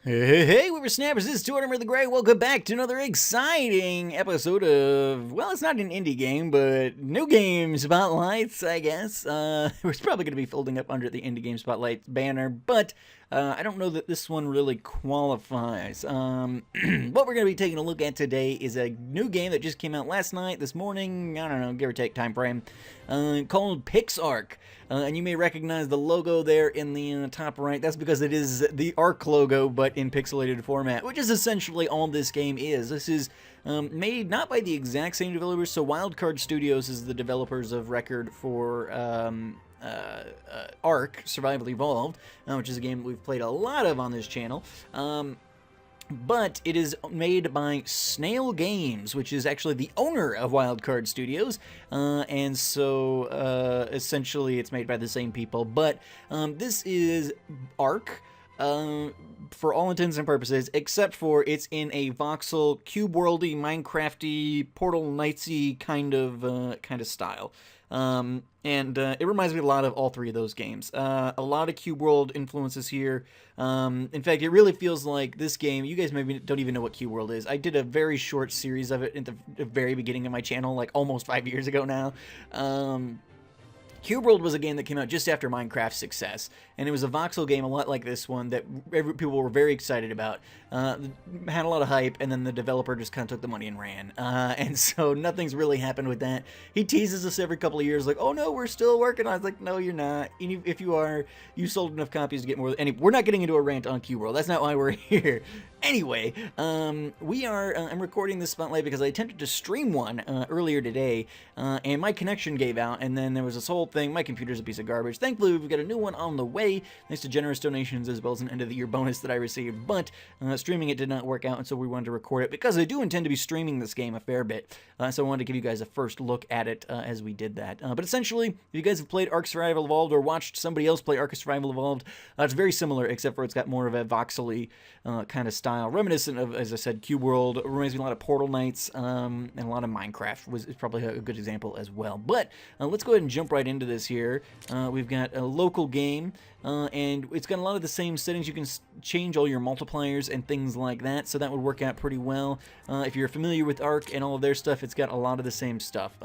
Hey, Whippersnappers, this is Tortimer the Grey. Welcome back to another exciting episode of, well, it's not an indie game, but New Game Spotlights, I guess. We're probably going to be folding up under the Indie Game Spotlight banner, but I don't know that this one really qualifies. What we're going to be taking a look at today is a new game that just came out last night, this morning, I don't know, give or take time frame, called PixARK. And you may recognize the logo there in the top right. That's because it is the ARK logo, but in pixelated format, which is essentially all this game is. This is made not by the exact same developers. So Wildcard Studios is the developers of record for ARK, Survival Evolved, which is a game that we've played a lot of on this channel. But it is made by Snail Games, which is actually the owner of Wildcard Studios, and so essentially it's made by the same people. But this is ARK, for all intents and purposes, except for it's in a voxel, cube-worldy, Minecrafty, Portal Knightsy kind of style. It reminds me a lot of all three of those games. A lot of Cube World influences here. In fact, it really feels like this game, you guys maybe don't even know what Cube World is. I did a very short series of it at the very beginning of my channel, like almost 5 years ago now. Cube World was a game that came out just after Minecraft's success, and it was a voxel game a lot like this one that people were very excited about. Had a lot of hype, and then the developer just kind of took the money and ran. And so nothing's really happened with that. He teases us every couple of years like, oh no, we're still working on it. I was like, no, you're not. If you are, you sold enough copies to get more. We're not getting into a rant on Cube World. That's not why we're here. Anyway, I'm recording this spotlight because I attempted to stream one earlier today, and my connection gave out, and then there was this whole thing. My computer's a piece of garbage. Thankfully, we've got a new one on the way, thanks to generous donations as well as an end-of-the-year bonus that I received, but streaming it did not work out, and so we wanted to record it because I do intend to be streaming this game a fair bit, so I wanted to give you guys a first look at it as we did that. But essentially, if you guys have played ARK Survival Evolved or watched somebody else play ARK Survival Evolved, it's very similar, except for it's got more of a voxely kind of style. Reminiscent of, as I said, Cube World. It reminds me a lot of Portal Knights, and a lot of Minecraft is probably a good example as well. But let's go ahead and jump right into this here. We've got a local game, and it's got a lot of the same settings. You can change all your multipliers and things like that, so that would work out pretty well. If you're familiar with ARK and all of their stuff, it's got a lot of the same stuff.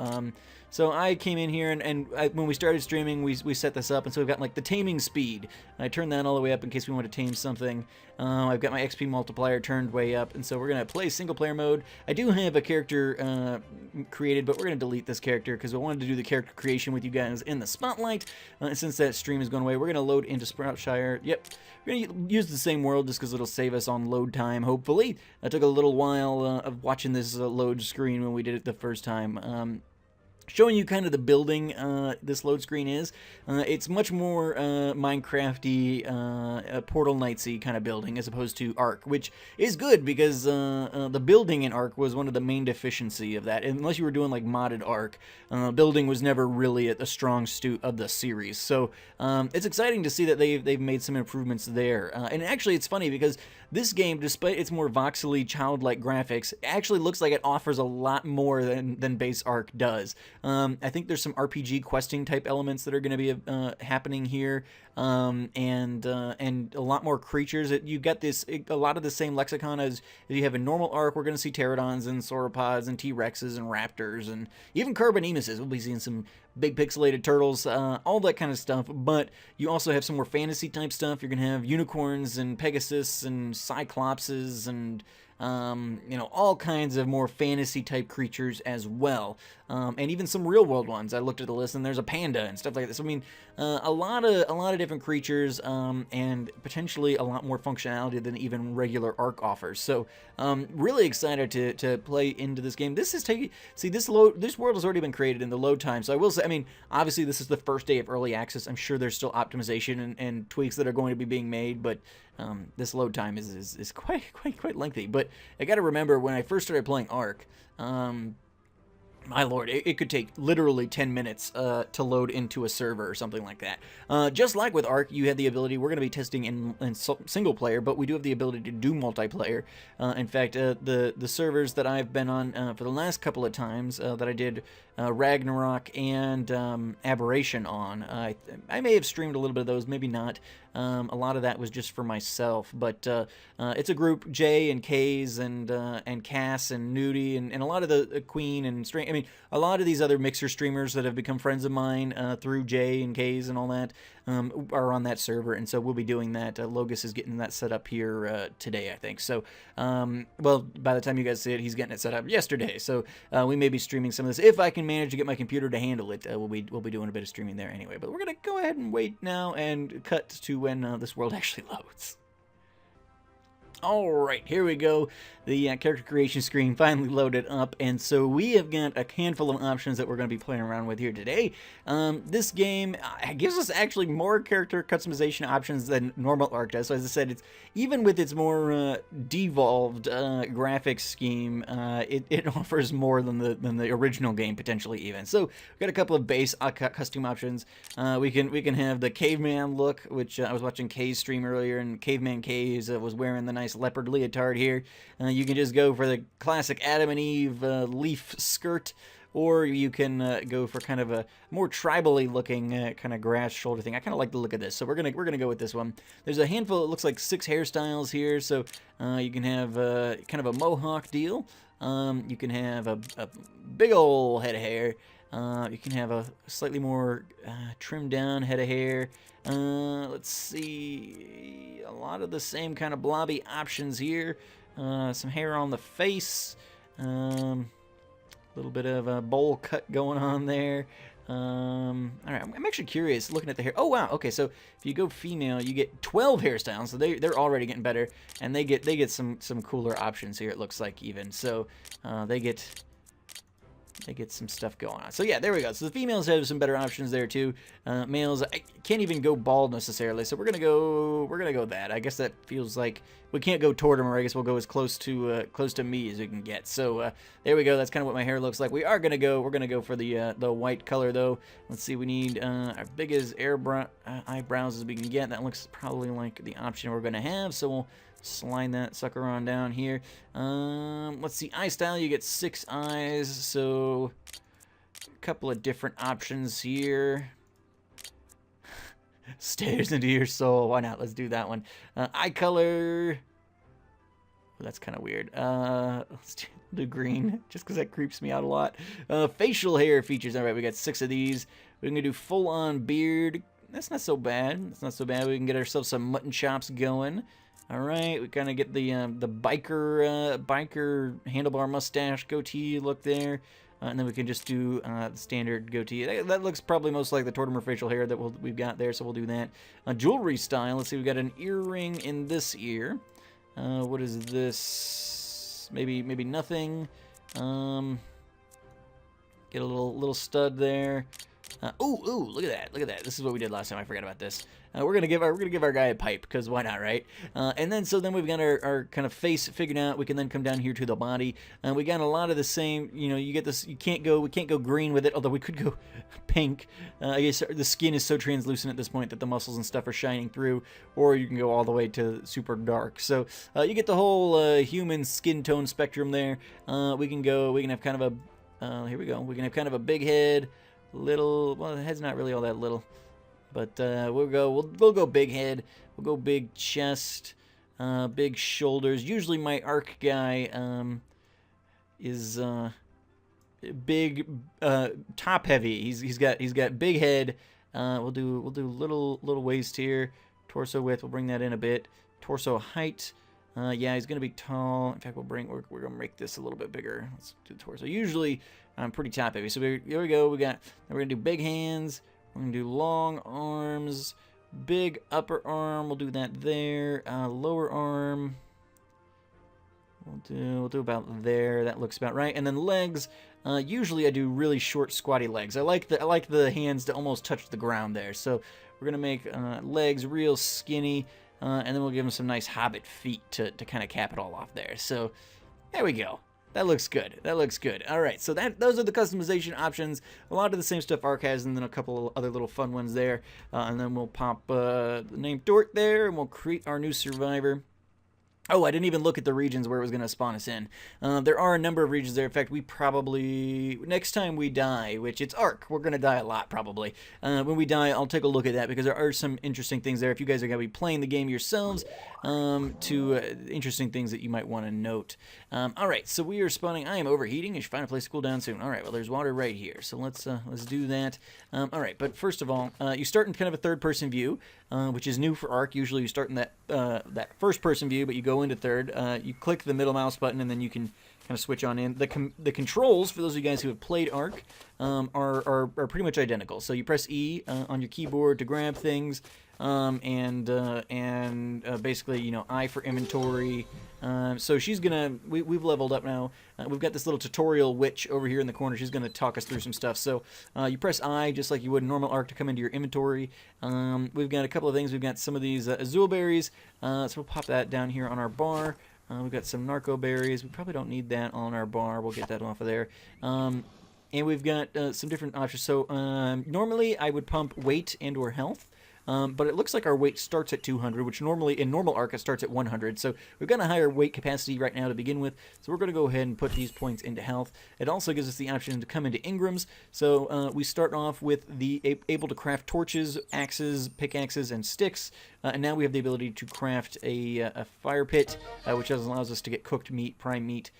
So I came in here, and when we started streaming, we set this up, and so we've got like the taming speed. I turned that all the way up in case we want to tame something. I've got my XP multiplier turned way up, and so we're going to play single player mode. I do have a character created, but we're going to delete this character because I wanted to do the character creation with you guys in the spotlight. And since that stream is going away, we're going to load into Sproutshire. Yep, we're going to use the same world just because it'll save us on load time, hopefully. It took a little while of watching this load screen when we did it the first time. Showing you kind of the building this load screen is. It's much more Minecrafty, Portal Knightsy kind of building as opposed to ARK, which is good because the building in ARK was one of the main deficiency of that. Unless you were doing like modded ARK, building was never really a strong suit of the series. So it's exciting to see that they've made some improvements there. And actually, it's funny because this game, despite its more voxely, childlike graphics, actually looks like it offers a lot more than base ARK does. I think there's some RPG questing type elements that are going to be happening here, and a lot more creatures. You get a lot of the same lexicon as you have in normal ARK. We're going to see pterodons and sauropods and T-Rexes and raptors and even carbonemuses. We'll be seeing some big pixelated turtles, all that kind of stuff, but you also have some more fantasy type stuff. You're going to have unicorns and Pegasus and Cyclopses and all kinds of more fantasy type creatures as well, and even some real world ones. I looked at the list and there's a panda and stuff like this. I mean, a lot of different creatures, and potentially a lot more functionality than even regular ARK offers. So really excited to play into this game. This world has already been created in the load time. So I will say, I mean, obviously this is the first day of early access. I'm sure there's still optimization and tweaks that are going to be being made, but this load time is quite lengthy. But I got to remember when I first started playing ARK, my lord, it could take literally 10 minutes to load into a server or something like that. Just like with ARK, you had the ability, we're going to be testing in single player, but we do have the ability to do multiplayer. In fact, the servers that I've been on for the last couple of times that I did Ragnarok and Aberration on, I may have streamed a little bit of those, maybe not. A lot of that was just for myself, but it's a group, Jay and Kays and Cass and Nudie and a lot of the Queen and I mean, a lot of these other Mixer streamers that have become friends of mine through Jay and Kays and all that are on that server, and so we'll be doing that. Logus is getting that set up here today, I think. So, well, by the time you guys see it, he's getting it set up yesterday. So we may be streaming some of this if I can manage to get my computer to handle it. We'll be doing a bit of streaming there anyway. But we're gonna go ahead and wait now and cut to when this world actually loads. Alright, here we go. The character creation screen finally loaded up, and so we have got a handful of options that we're going to be playing around with here today. This game gives us actually more character customization options than normal Ark does. So as I said, it's even with its more devolved graphics scheme, it offers more than the original game potentially even. So we've got a couple of base custom options. We can have the caveman look, which I was watching Kay's stream earlier, and Caveman Kays was wearing the nice leopard leotard here. You can just go for the classic Adam and Eve leaf skirt, or you can go for kind of a more tribally looking kind of grass shoulder thing. I kind of like the look of this, so we're gonna go with this one. There's a handful. It looks like 6 hairstyles here, so you can have kind of a mohawk deal. You can have a big old head of hair. You can have a slightly more trimmed down head of hair. Let's see, a lot of the same kind of blobby options here. Some hair on the face. A little bit of a bowl cut going on there. All right, I'm actually curious looking at the hair. Oh wow, okay, so if you go female, you get 12 hairstyles, so they're already getting better, and they get some cooler options here. It looks like even so, they get some stuff going on. So yeah, there we go. So the females have some better options there too. Males, I can't even go bald necessarily, so we're gonna go that. I guess that feels like we can't go toward him, or I guess we'll go as close to me as we can get. So there we go. That's kind of what my hair looks like. We're gonna go for the white color though. Let's see. We need as big as eyebrows as we can get. That looks probably like the option we're gonna have. So we'll slide that sucker on down here. Let's see, eye style, you get 6 eyes, so a couple of different options here. Stares into your soul, why not? Let's do that one. Eye color, well, that's kind of weird. Let's do green, just because that creeps me out a lot. Facial hair features, all right, we got 6 of these. We're gonna do full-on beard. That's not so bad. That's not so bad. We can get ourselves some mutton chops going. All right, we kind of get the biker handlebar mustache goatee look there, and then we can just do the standard goatee. That looks probably most like the Tortimer facial hair that we've got there, so we'll do that. Jewelry style. Let's see, we've got an earring in this ear. What is this? Maybe nothing. Get a little stud there. Ooh, look at that! Look at that! This is what we did last time. I forgot about this. We're gonna give our guy a pipe, because why not, right? And then we've got our kind of face figured out. We can then come down here to the body. We got a lot of the same. You know, you get this. We can't go green with it, although we could go pink. I guess the skin is so translucent at this point that the muscles and stuff are shining through, or you can go all the way to super dark. So you get the whole human skin tone spectrum there. We can have kind of a. Here we go. We can have kind of a big head. Well, the head's not really all that little, but we'll go big head, we'll go big chest, big shoulders. Usually my Ark guy is big top heavy. He's got big head. We'll do little waist here, torso width. We'll bring that in a bit. Torso height. Yeah, he's gonna be tall. In fact, we're gonna make this a little bit bigger. Let's do the torso. Usually I'm pretty top heavy. So here we go. We're gonna do big hands. We're gonna do long arms, big upper arm. We'll do that there. Lower arm. We'll do about there. That looks about right. And then legs. Usually I do really short, squatty legs. I like the hands to almost touch the ground there. So we're gonna make legs real skinny. And then we'll give him some nice hobbit feet to kind of cap it all off there. So there we go. That looks good. That looks good. All right, so those are the customization options. A lot of the same stuff Ark has, and then a couple of other little fun ones there. And then we'll pop the name Dort there, and we'll create our new survivor. Oh, I didn't even look at the regions where it was going to spawn us in. There are a number of regions there. In fact, we probably, next time we die, which it's Ark, we're going to die a lot probably. When we die, I'll take a look at that because there are some interesting things there. If you guys are going to be playing the game yourselves, interesting things that you might want to note. All right, so we are spawning. I am overheating. You should find a place to cool down soon. All right, well, there's water right here, so let's do that. All right, but first of all, you start in kind of a third-person view, which is new for Ark. Usually you start in that first-person view, but you go into third. You click the middle mouse button, and then you can kind of switch on in. The controls, for those of you guys who have played Ark, are pretty much identical. So you press E on your keyboard to grab things, and basically, you know, I for inventory. So she's gonna, we've leveled up now. We've got this little tutorial witch over here in the corner. She's gonna talk us through some stuff. So you press I just like you would in normal Ark to come into your inventory. We've got a couple of things. We've got some of these azul berries. So we'll pop that down here on our bar. We've got some narco berries. We probably don't need that on our bar. We'll get that off of there. And we've got some different options. So normally I would pump weight and or health. But it looks like our weight starts at 200, which normally in normal Ark it starts at 100. So we've got a higher weight capacity right now to begin with. So we're going to go ahead and put these points into health. It also gives us the option to come into Ingrams. So we start off with the able to craft torches, axes, pickaxes, and sticks. And now we have the ability to craft a fire pit, which allows us to get cooked meat, prime meat,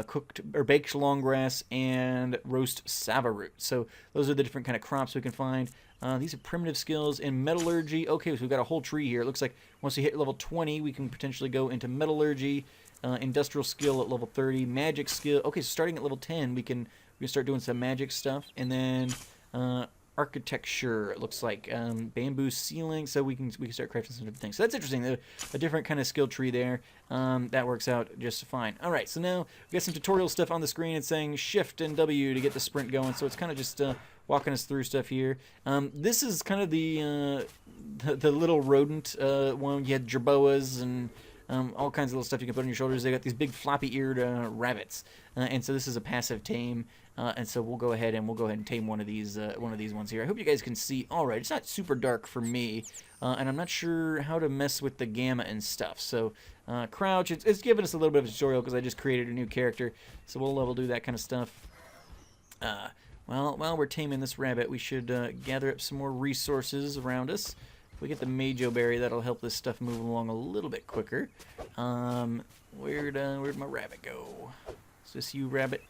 cooked or baked longgrass, and roast sava root. So those are the different kind of crops we can find. These are primitive skills in metallurgy. Okay, so we've got a whole tree here. It looks like once we hit level 20, we can potentially go into metallurgy, industrial skill at level 30, magic skill. Okay, so starting at level 10, we can start doing some magic stuff, and then architecture. It looks like bamboo ceiling, so we can start crafting some different things. So that's interesting. A different kind of skill tree there. That works out just fine. All right, so now we got some tutorial stuff on the screen. It's saying Shift and W to get the sprint going. So it's kind of just walking us through stuff here. This is kind of the little rodent one. You had jerboas and all kinds of little stuff you can put on your shoulders. They got these big floppy-eared rabbits, and so this is a passive tame. And so we'll go ahead and tame one of these ones here. I hope you guys can see. All right, it's not super dark for me, and I'm not sure how to mess with the gamma and stuff. So crouch. It's giving us a little bit of a tutorial because I just created a new character, so we'll level do that kind of stuff. Well, while we're taming this rabbit, we should gather up some more resources around us. If we get the Majo berry, that'll help this stuff move along a little bit quicker. Where'd my rabbit go? Is this you, rabbit?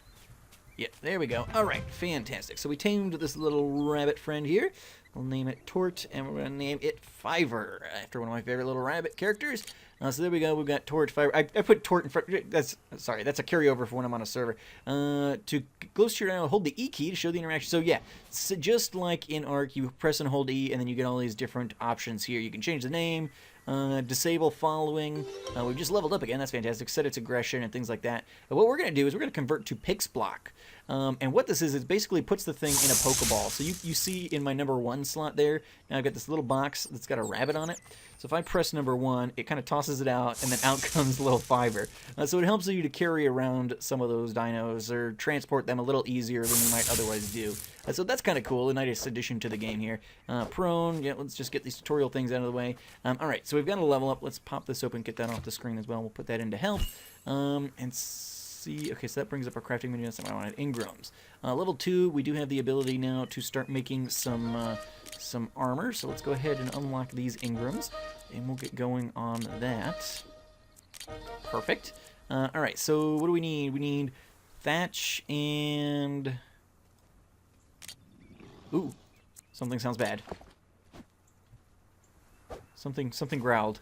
Yeah, there we go. All right, fantastic. So we tamed this little rabbit friend here. We'll name it Tort, and we're going to name it Fiver, after one of my favorite little rabbit characters. So there we go. We've got Tort, Fiver. I put Tort in front. That's a carryover for when I'm on a server. To close to your eye, hold the E key to show the interaction. So yeah, so just like in Ark, you press and hold E, and then you get all these different options here. You can change the name, disable following. We've just leveled up again. That's fantastic. Set its aggression and things like that. But what we're going to do is we're going to convert to Pixblock. And what this is, it basically puts the thing in a Pokeball. So you see in my number 1 slot there, now I've got this little box that's got a rabbit on it. So if I press number 1, it kind of tosses it out, and then out comes the little Fiver. So it helps you to carry around some of those dinos or transport them a little easier than you might otherwise do. So that's kind of cool, a nice addition to the game here. Prone, yeah, let's just get these tutorial things out of the way. All right, so we've got a level up. Let's pop this open, get that off the screen as well. We'll put that into health. And see, okay, so that brings up our crafting menu. That's what I wanted. Ingrams. Level 2, we do have the ability now to start making some armor. So let's go ahead and unlock these Ingrams, and we'll get going on that. Perfect. All right, so what do we need? We need thatch and... Ooh, something sounds bad. Something growled.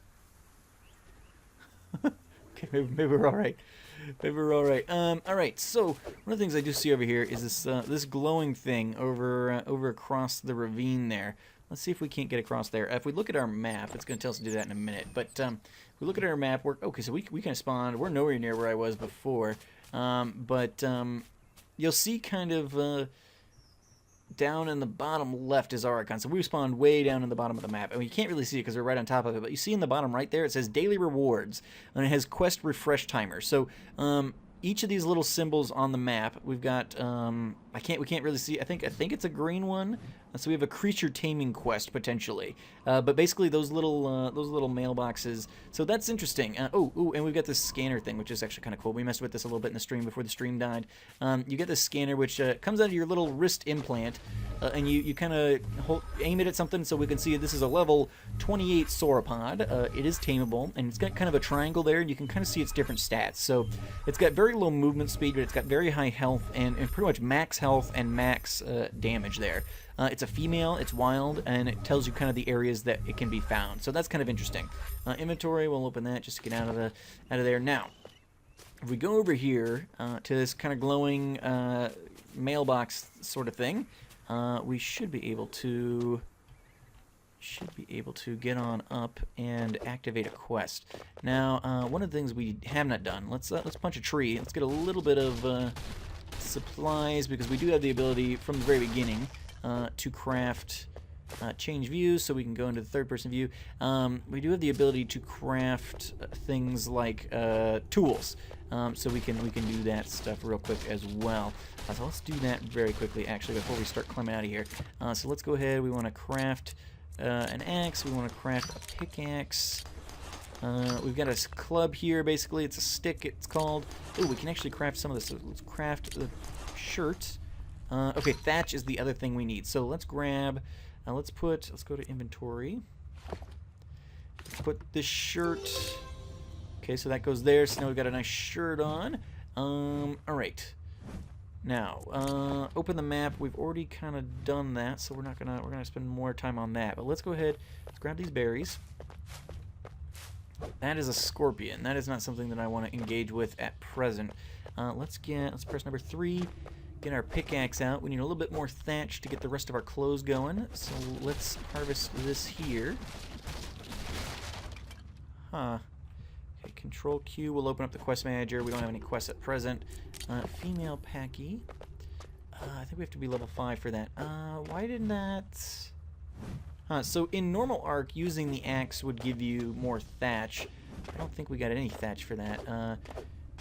Okay, maybe we're all right. Maybe we're all right. All right. So one of the things I do see over here is this glowing thing over across the ravine there. Let's see if we can't get across there. If we look at our map, it's going to tell us to do that in a minute. But if we look at our map, okay, so we kind of spawned. We're nowhere near where I was before. But you'll see kind of down in the bottom left is our icon. So we spawned way down in the bottom of the map. And you can't really see it because we're right on top of it. But you see in the bottom right there, it says Daily Rewards. And it has Quest Refresh Timer. So each of these little symbols on the map, we've got We can't really see. I think it's a green one. So we have a creature taming quest potentially. But basically those little mailboxes. So that's interesting. And we've got this scanner thing, which is actually kind of cool. We messed with this a little bit in the stream before the stream died. You get this scanner, which comes out of your little wrist implant, and you kind of aim it at something, so we can see this is a level 28 sauropod. It is tameable, and it's got kind of a triangle there, and you can kind of see its different stats. So it's got very low movement speed, but it's got very high health and pretty much max health and max damage there. It's a female, it's wild, and it tells you kind of the areas that it can be found. So that's kind of interesting. Inventory, we'll open that just to get out of there. Now, if we go over here to this kind of glowing mailbox sort of thing, we should be able to get on up and activate a quest. Now, one of the things we have not done, let's punch a tree. Let's get a little bit of supplies, because we do have the ability from the very beginning to craft change views, so we can go into the third-person view. We do have the ability to craft things like tools, so we can do that stuff real quick as well. So let's do that very quickly, actually, before we start climbing out of here. So let's go ahead. We want to craft an axe. We want to craft a pickaxe. We've got a club here, basically. It's a stick, it's called. Oh, we can actually craft some of this. So let's craft the shirt. Okay, thatch is the other thing we need. So let's grab, let's go to inventory. Put this shirt. Okay, so that goes there. So now we've got a nice shirt on. Alright. Now, open the map. We've already kind of done that, so we're gonna spend more time on that. But let's go ahead, let's grab these berries. That is a scorpion. That is not something that I want to engage with at present. Let's press number 3. Get our pickaxe out. We need a little bit more thatch to get the rest of our clothes going. So let's harvest this here. Okay, Control Q will open up the quest manager. We don't have any quests at present. Female Packy. I think we have to be level 5 for that. Why didn't that... so in normal Ark, using the axe would give you more thatch. I don't think we got any thatch for that.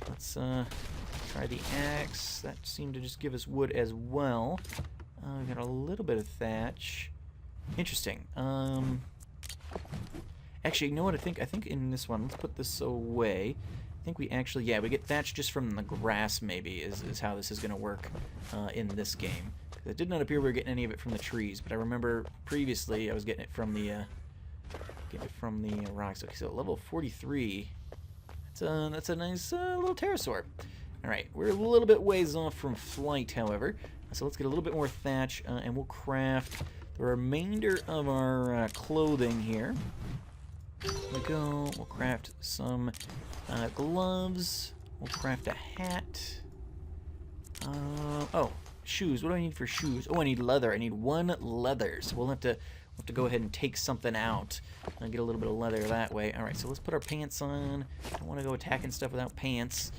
Let's try the axe. That seemed to just give us wood as well. We got a little bit of thatch. Interesting. Actually, you know what? I think in this one, let's put this away. I think we actually, yeah, we get thatch just from the grass, maybe, is how this is going to work in this game. It did not appear we were getting any of it from the trees, but I remember previously I was getting it from the rocks. Okay, so level 43. That's a nice little pterosaur. All right, we're a little bit ways off from flight, however. So let's get a little bit more thatch, and we'll craft the remainder of our clothing here. There we go. We'll craft some gloves. We'll craft a hat. Oh, shoes. What do I need for shoes? Oh, I need leather. I need 1 leather. So we'll have to go ahead and take something out and get a little bit of leather that way. All right, so let's put our pants on. I don't want to go attacking stuff without pants.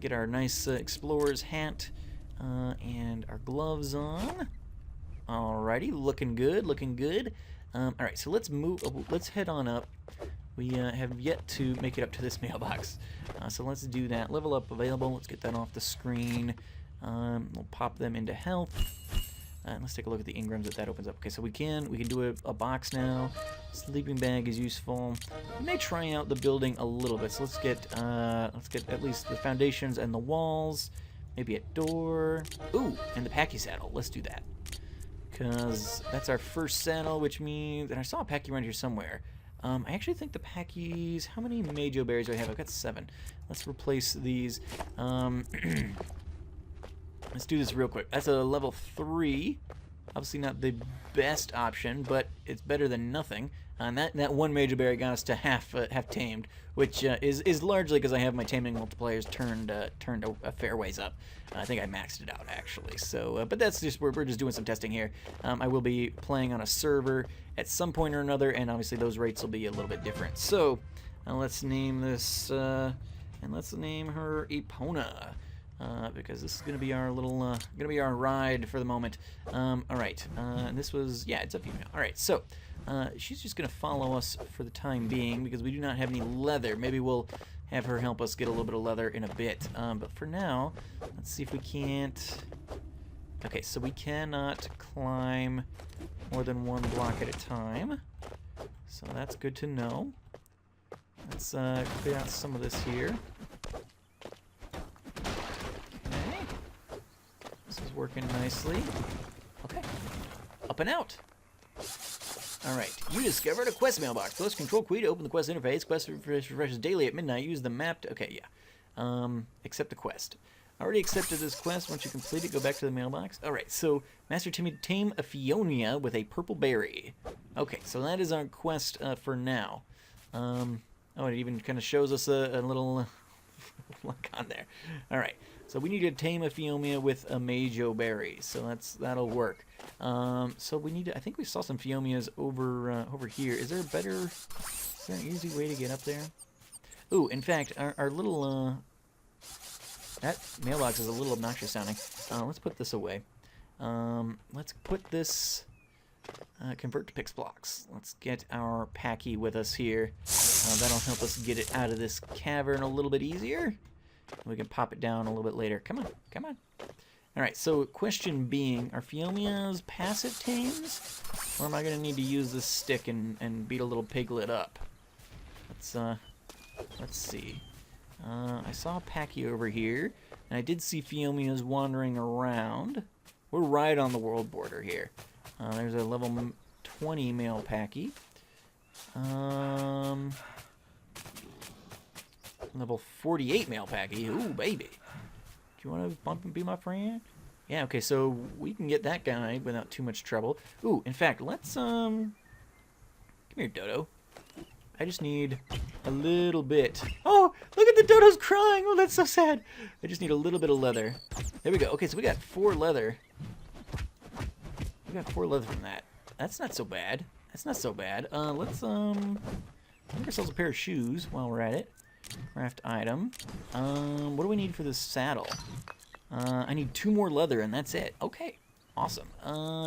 Get our nice explorer's hat and our gloves on. Alrighty, looking good, looking good. All right, so let's move. Let's head on up. We have yet to make it up to this mailbox, so let's do that. Level up available. Let's get that off the screen. We'll pop them into health. Let's take a look at the engrams that opens up. Okay, so we can do a box now. Sleeping bag is useful. We may try out the building a little bit. So let's get at least the foundations and the walls. Maybe a door. Ooh, and the Packy saddle. Let's do that, because that's our first saddle, which means, and I saw a Packy around here somewhere. I actually think the Packies. How many Majo berries do I have? I've got 7. Let's replace these. Let's do this real quick. That's a level 3. Obviously not the best option, but it's better than nothing. And that 1 Majo berry got us to half tamed, which is largely because I have my taming multipliers turned a fair ways up. I think I maxed it out actually. So, but that's just we're just doing some testing here. I will be playing on a server at some point or another, and obviously those rates will be a little bit different. So, let's name this and let's name her Epona. Because this is gonna be our little, our ride for the moment. All right, and this was, yeah, it's a female. All right, so she's just gonna follow us for the time being because we do not have any leather. Maybe we'll have her help us get a little bit of leather in a bit. But for now, let's see if we can't Okay, so we cannot climb more than one block at a time. So that's good to know. Let's clear out some of this here. Okay. This is working nicely. Okay. Up and out. Alright, you discovered a quest mailbox. Plus Control Q to open the quest interface. Quest refreshes daily at midnight. Use the map to... Okay, yeah. Accept the quest. I already accepted this quest. Once you complete it, go back to the mailbox. Alright, so Master Timmy, tame a Fionia with a purple berry. Okay, so that is our quest for now. Oh, it even kind of shows us a little look on there. Alright, so we need to tame a Fionia with a Majo berry. So that'll work. So we need to... I think we saw some Fiomias over here. Is there an easy way to get up there? Ooh, in fact, our little... that mailbox is a little obnoxious sounding. Let's put this away. Let's put this... convert to pix blocks. Let's get our Packy with us here. That'll help us get it out of this cavern a little bit easier. We can pop it down a little bit later. Come on, come on. Alright, so question being, are Fiomias passive tames? Or am I going to need to use this stick and beat a little piglet up? Let's see. I saw Packy over here, and I did see Fiomias wandering around. We're right on the world border here. There's a level 20 male Packy. Level 48 male Packy. Ooh, baby. Do you want to bump and be my friend? Yeah, okay, so we can get that guy without too much trouble. Ooh, in fact, let's, come here, Dodo. I just need a little bit. Oh, look at the Dodo's crying. Oh, that's so sad. I just need a little bit of leather. There we go. Okay, so we got 4 leather. We got 4 leather from that. That's not so bad. That's not so bad. Let's, make ourselves a pair of shoes while we're at it. Craft item. What do we need for this saddle? I need 2 more leather and that's it. Okay, awesome.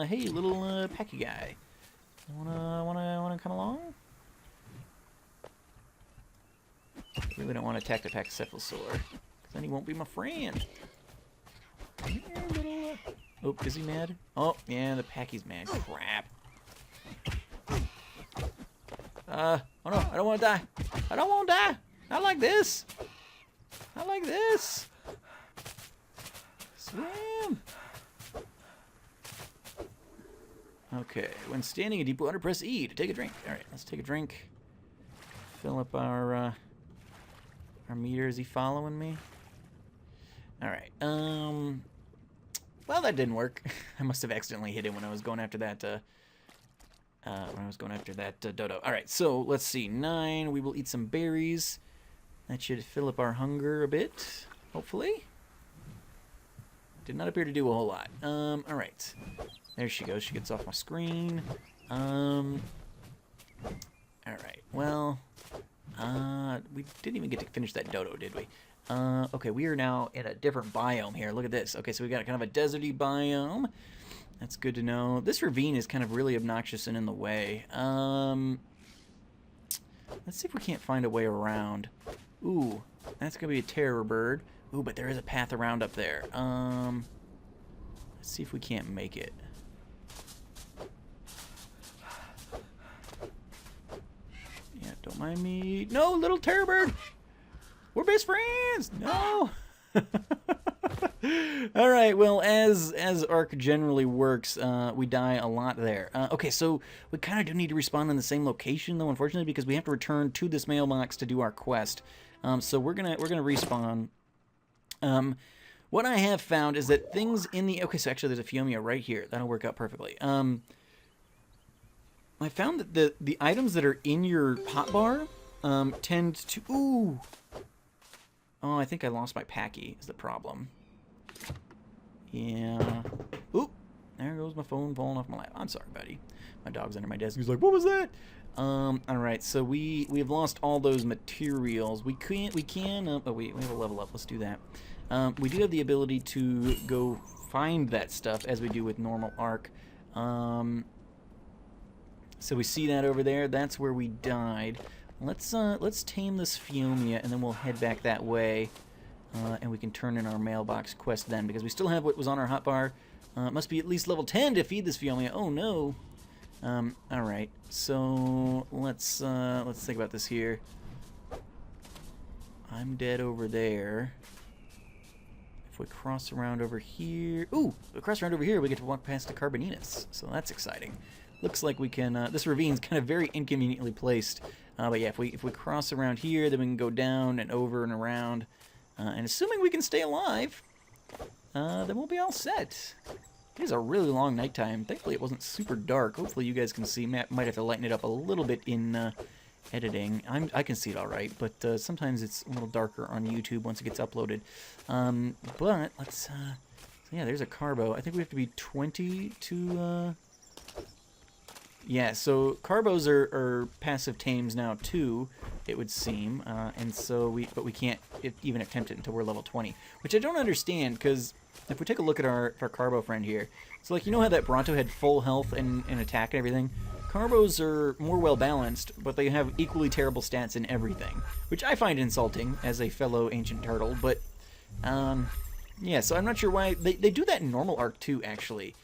Hey, little Packy guy. Wanna come along? Really don't want to attack the Pachycephalosaur, because then he won't be my friend. Come here, little... Oh, is he mad? Oh, yeah, the Packy's mad. Crap. Oh no, I don't want to die. I don't want to die. Not like this. Not like this. Swim. Okay, when standing in deep water, press E to take a drink. Alright, let's take a drink. Fill up our meter. Is he following me? Alright, well, that didn't work. I must have accidentally hit him when I was going after that, Dodo. Alright, so let's see. 9, we will eat some berries. That should fill up our hunger a bit, hopefully. Did not appear to do a whole lot. Alright. There she goes. She gets off my screen. Alright, well, we didn't even get to finish that Dodo, did we? Okay, we are now in a different biome here. Look at this. Okay, so we got kind of a deserty biome. That's good to know. This ravine is kind of really obnoxious and in the way. Let's see if we can't find a way around. Ooh, that's gonna be a terror bird. Ooh, but there is a path around up there. Let's see if we can't make it. Yeah, don't mind me. No, little terror bird! We're best friends! No! Alright, well, as Ark generally works, we die a lot there. Okay, so we kind of do need to respawn in the same location, though, unfortunately, because we have to return to this mailbox to do our quest. So we're gonna respawn. What I have found is that things in the... Okay, so actually there's a Fiomia right here. That'll work out perfectly. I found that the items that are in your hotbar tend to... Ooh! Oh, I think I lost my Packy is the problem. Yeah. Oop! There goes my phone falling off my lap. I'm sorry, buddy. My dog's under my desk. He's like, what was that? Alright, so we've lost all those materials. We can, oh wait, we have a level up. Let's do that. We do have the ability to go find that stuff as we do with normal Ark. So we see that over there. That's where we died. Let's tame this Fiomia and then we'll head back that way. and we can turn in our mailbox quest then, because we still have what was on our hotbar. It must be at least level 10 to feed this Phiomia. Oh no. All right. So let's think about this here. I'm dead over there. If we cross around over here... Ooh! If we cross around over here, we get to walk past the Carboninus. So that's exciting. Looks like we can... this ravine's kind of very inconveniently placed. But yeah, if we cross around here, then we can go down and over and around. And assuming we can stay alive, then we'll be all set. It is a really long nighttime. Thankfully, it wasn't super dark. Hopefully, you guys can see. Matt might have to lighten it up a little bit in... editing. I can see it all right, but sometimes it's a little darker on YouTube once it gets uploaded. But let's, so yeah, there's a Carbo. I think we have to be 20 to, yeah, so Carbos are passive tames now too, it would seem, and so but we can't even attempt it until we're level 20, which I don't understand, because if we take a look at our Carbo friend here, so like, you know how that Bronto had full health and attack and everything? Carbos are more well-balanced, but they have equally terrible stats in everything, which I find insulting as a fellow ancient turtle, but, yeah, so I'm not sure why. They do that in normal Arc too, actually.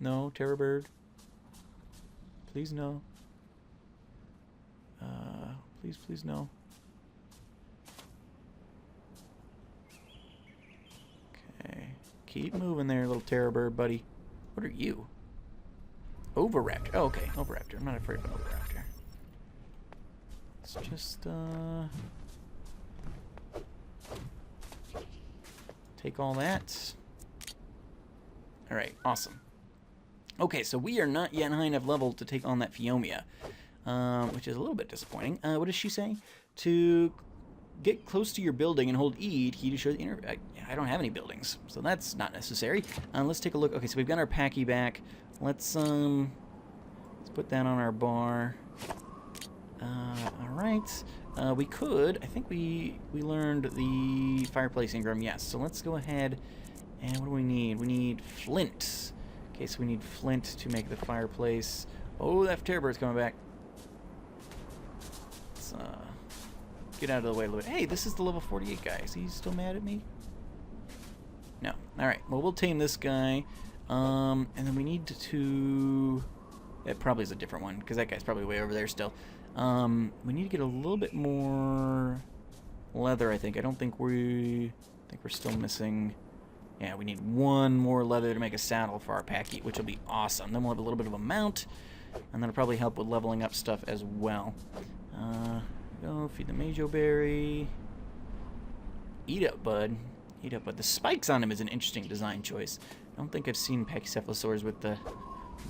No, Terror Bird. Please no. Please, please no. Okay. Keep moving there, little Terror Bird, buddy. What are you? Oviraptor. Oh, okay. Oviraptor. I'm not afraid of an Oviraptor. Let's just, take all that. Alright, awesome. Okay, so we are not yet high enough level to take on that Phiomia, which is a little bit disappointing. What does she say? To get close to your building and hold E key to show the inner... I don't have any buildings, so that's not necessary. Let's take a look. Okay, so we've got our Packy back. Let's put that on our bar. Alright. We could, I think we learned the fireplace Ingram, yes. So let's go ahead, and what do we need? We need flint. Okay, so we need flint to make the fireplace. Oh, that Terror Bird's coming back. Let's get out of the way a little bit. Hey, this is the level 48 guy. Is he still mad at me? No. Alright, well, we'll tame this guy. And then we need to... That probably is a different one, because that guy's probably way over there still. We need to get a little bit more leather, I think. I think we're still missing... Yeah, we need one more leather to make a saddle for our Packy, which will be awesome. Then we'll have a little bit of a mount, and that'll probably help with leveling up stuff as well. Go feed the Majo Berry. Eat up, bud. Eat up, bud. The spikes on him is an interesting design choice. I don't think I've seen Pachycephalosaurs with the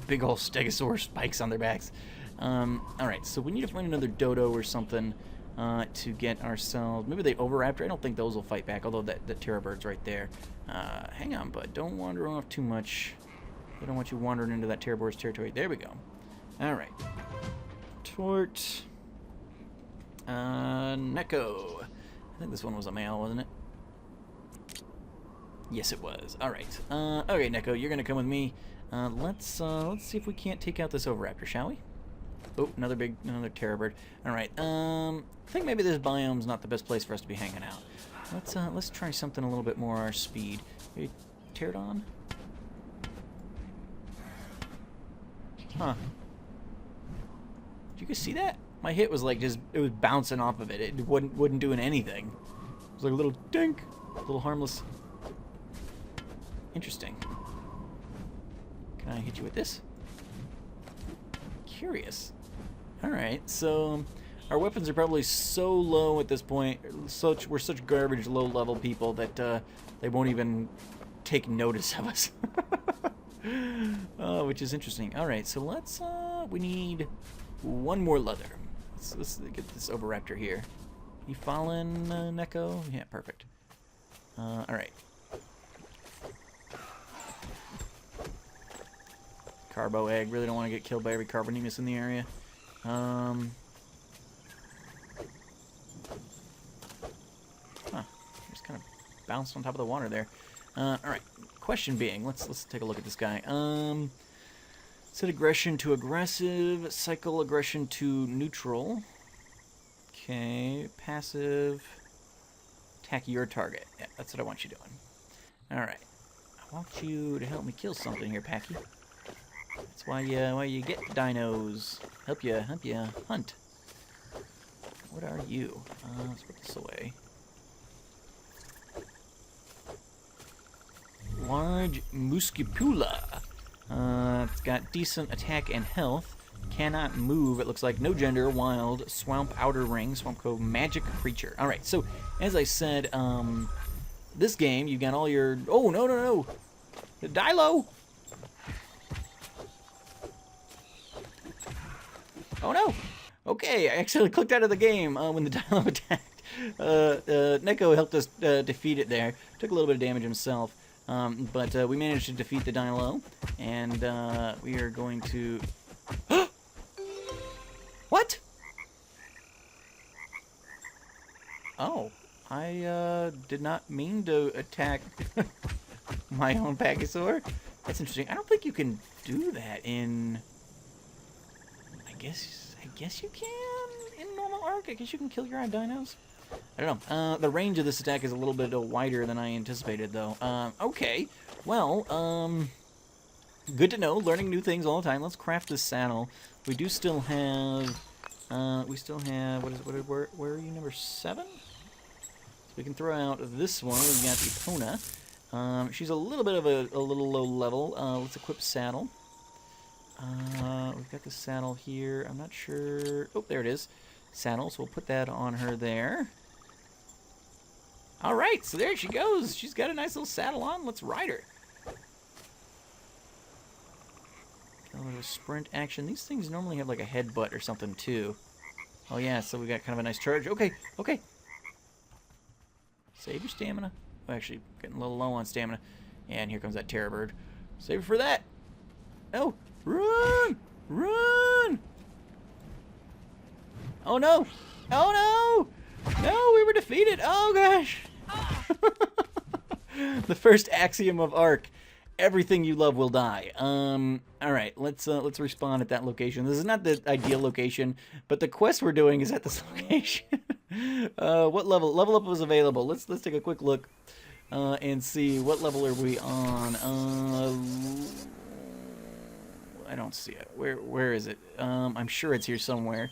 big old stegosaur spikes on their backs. Alright, so we need to find another dodo or something to get ourselves... Maybe the Oviraptor. I don't think those will fight back, although that Terror Bird's right there. Hang on, bud. Don't wander off too much. I don't want you wandering into that Terror Bird's territory. There we go. Alright. Tort. Neko. I think this one was a male, wasn't it? Yes, it was. Alright. Okay, Neko, you're gonna come with me. Let's see if we can't take out this Oviraptor, shall we? Oh, another Terror Bird. Alright, I think maybe this biome's not the best place for us to be hanging out. Let's try something a little bit more our speed. Hey, Pterodon? Huh. Did you guys see that? My hit was like just, it was bouncing off of it. It wasn't doing anything. It was like a little dink. A little harmless. Interesting. Can I hit you with this? Curious. Alright, so our weapons are probably so low at this point. We're such garbage low level people that they won't even take notice of us. Which is interesting. Alright, so let's we need one more leather. Let's get this Oviraptor here. You following, Neko? Yeah, perfect. Alright. Carbo egg. Really don't want to get killed by every Carboninus in the area. Huh. Just kind of bounced on top of the water there. Alright. Question being, let's take a look at this guy. Set aggression to aggressive, cycle aggression to neutral. Okay, passive. Attack your target. Yeah, that's what I want you doing. Alright. I want you to help me kill something here, Packy. That's why you get dinos. Help you hunt. What are you? Let's put this away. Large Muscipula. It's got decent attack and health. Cannot move. It looks like no gender. Wild. Swamp outer ring. Swamp cove. Magic creature. All right. So as I said, this game you got all your. Oh no! The Dilo. Oh no. Okay, I actually clicked out of the game when the Dilo attacked. Neko helped us defeat it there. Took a little bit of damage himself. But we managed to defeat the Dilo, and we are going to... What? Oh, I did not mean to attack my own Pachysaur. That's interesting. I don't think you can do that in... I guess you can in normal Ark. I guess you can kill your own dinos. I don't know. The range of this attack is a little bit wider than I anticipated, though. Okay. Well, good to know. Learning new things all the time. Let's craft this saddle. We do still have... where are you, number 7? So we can throw out this one. We've got Epona. She's a little bit of a little low level. Let's equip saddle. We've got the saddle here. I'm not sure... Oh, there it is. Saddle, so we'll put that on her there. Alright, so there she goes. She's got a nice little saddle on. Let's ride her. Got a little sprint action. These things normally have like a headbutt or something too. Oh yeah, so we got kind of a nice charge. Okay. Save your stamina. Oh, actually, getting a little low on stamina. And here comes that terror bird. Save it for that. No, run! Oh no! Oh no! No, we were defeated! Oh gosh! The first axiom of Ark: everything you love will die. All right, let's respawn at that location. This is not the ideal location, but the quest we're doing is at this location. What level? Level up was available. Let's take a quick look and see what level are we on. I don't see it. Where is it? I'm sure it's here somewhere.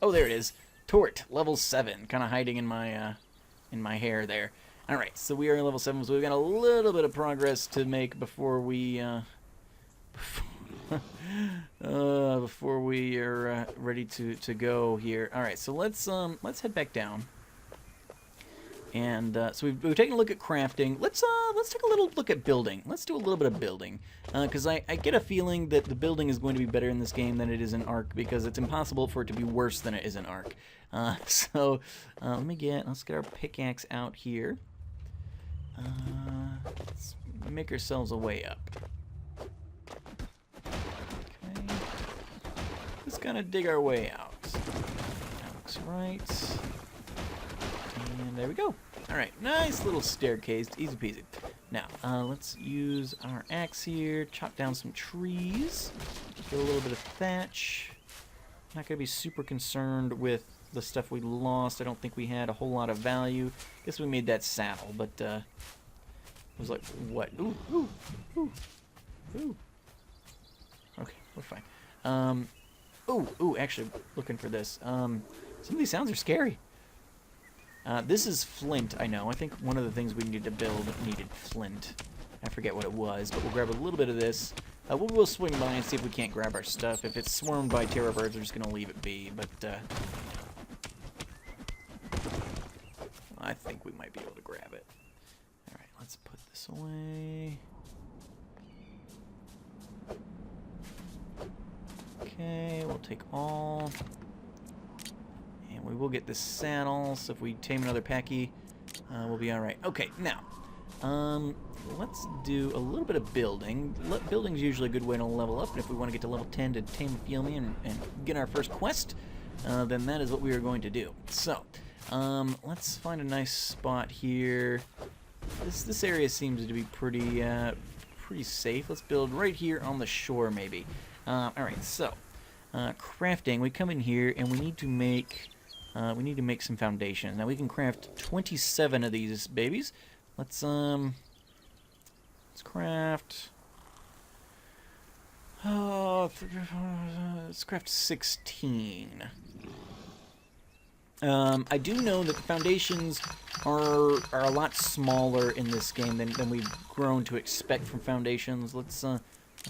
Oh, there it is. Tort, level 7, kind of hiding in my hair there. All right, so we are level 7, so we've got a little bit of progress to make before we before we are ready to go here. All right, so let's head back down. And so we've taken a look at crafting. Let's take a little look at building. Let's do a little bit of building, because I get a feeling that the building is going to be better in this game than it is in Ark, because it's impossible for it to be worse than it is in Ark. Let's get our pickaxe out here. Let's make ourselves a way up. Okay. Let's kind of dig our way out. That looks right. And there we go. Alright, nice little staircase, easy peasy. Now, let's use our axe here, chop down some trees, get a little bit of thatch. Not going to be super concerned with the stuff we lost. I don't think we had a whole lot of value. Guess we made that saddle, but it was like, what? Ooh. Okay, we're fine. Actually, looking for this. Some of these sounds are scary. This is flint, I know. I think one of the things we needed to build needed flint. I forget what it was, but we'll grab a little bit of this. We'll swing by and see if we can't grab our stuff. If it's swarmed by terror birds, we're just going to leave it be, but I think we might be able to grab it. Alright, let's put this away. Okay, we'll take all... We will get this saddle, so if we tame another Packy, we'll be alright. Okay, now, let's do a little bit of building. Building's usually a good way to level up, and if we want to get to level 10 to tame a Phiomia and get our first quest, then that is what we are going to do. So, let's find a nice spot here. This area seems to be pretty safe. Let's build right here on the shore, maybe. Alright, so, crafting. We come in here, and we need to make... we need to make some foundations. Now we can craft 27 of these babies. Let's craft. Oh, let's craft 16. I do know that the foundations are a lot smaller in this game than we've grown to expect from foundations. Let's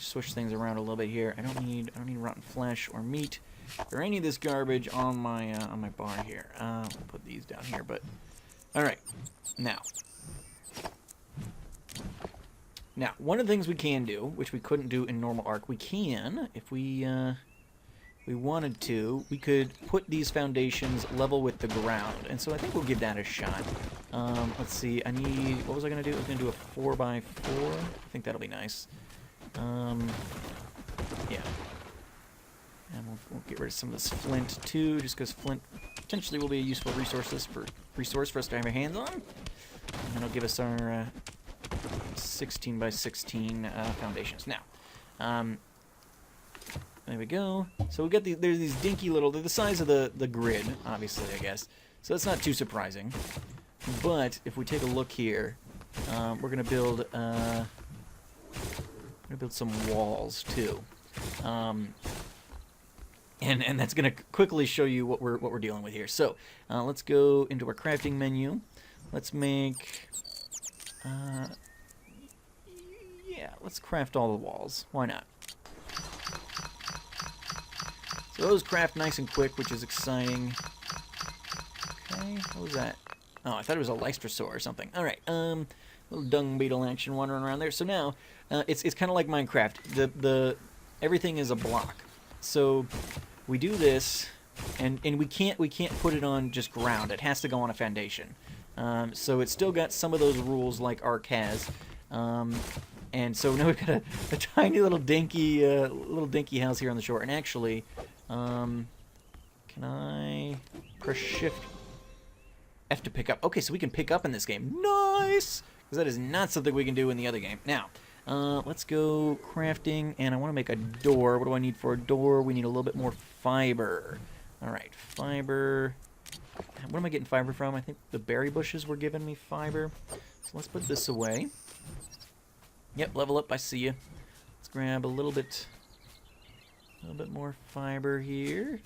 switch things around a little bit here. I don't need rotten flesh or meat or any of this garbage on my bar here. I'll put these down here, but all right. Now, one of the things we can do, which we couldn't do in normal Ark, we can, if we wanted to, we could put these foundations level with the ground. And so I think we'll give that a shot. Let's see, what was I going to do? I was going to do a 4x4. I think that'll be nice. Yeah. And we'll get rid of some of this flint, too, just because flint potentially will be a useful resource for us to have our hands on. And that'll give us our 16x16 foundations. Now, there we go. So we got there's these dinky little, they're the size of the grid, obviously, I guess. So that's not too surprising. But if we take a look here, we're gonna build some walls too. And that's gonna quickly show you what we're dealing with here. So let's go into our crafting menu. Let's make yeah, let's craft all the walls. Why not? So those craft nice and quick, which is exciting. Okay, what was that? Oh, I thought it was a Lystrosaur or something. All right, little dung beetle action wandering around there. So now, it's kind of like Minecraft. Everything is a block. So we do this, and we can't put it on just ground. It has to go on a foundation. So it's still got some of those rules like Ark has. And so now we've got a tiny little dinky house here on the shore. And actually, can I press Shift F to pick up? Okay, so we can pick up in this game. Nice! Because that is not something we can do in the other game. Now, let's go crafting, and I want to make a door. What do I need for a door? We need a little bit more fiber. All right, fiber. What am I getting fiber from? I think the berry bushes were giving me fiber. So let's put this away. Yep, level up, I see you. Let's grab a little bit more fiber here.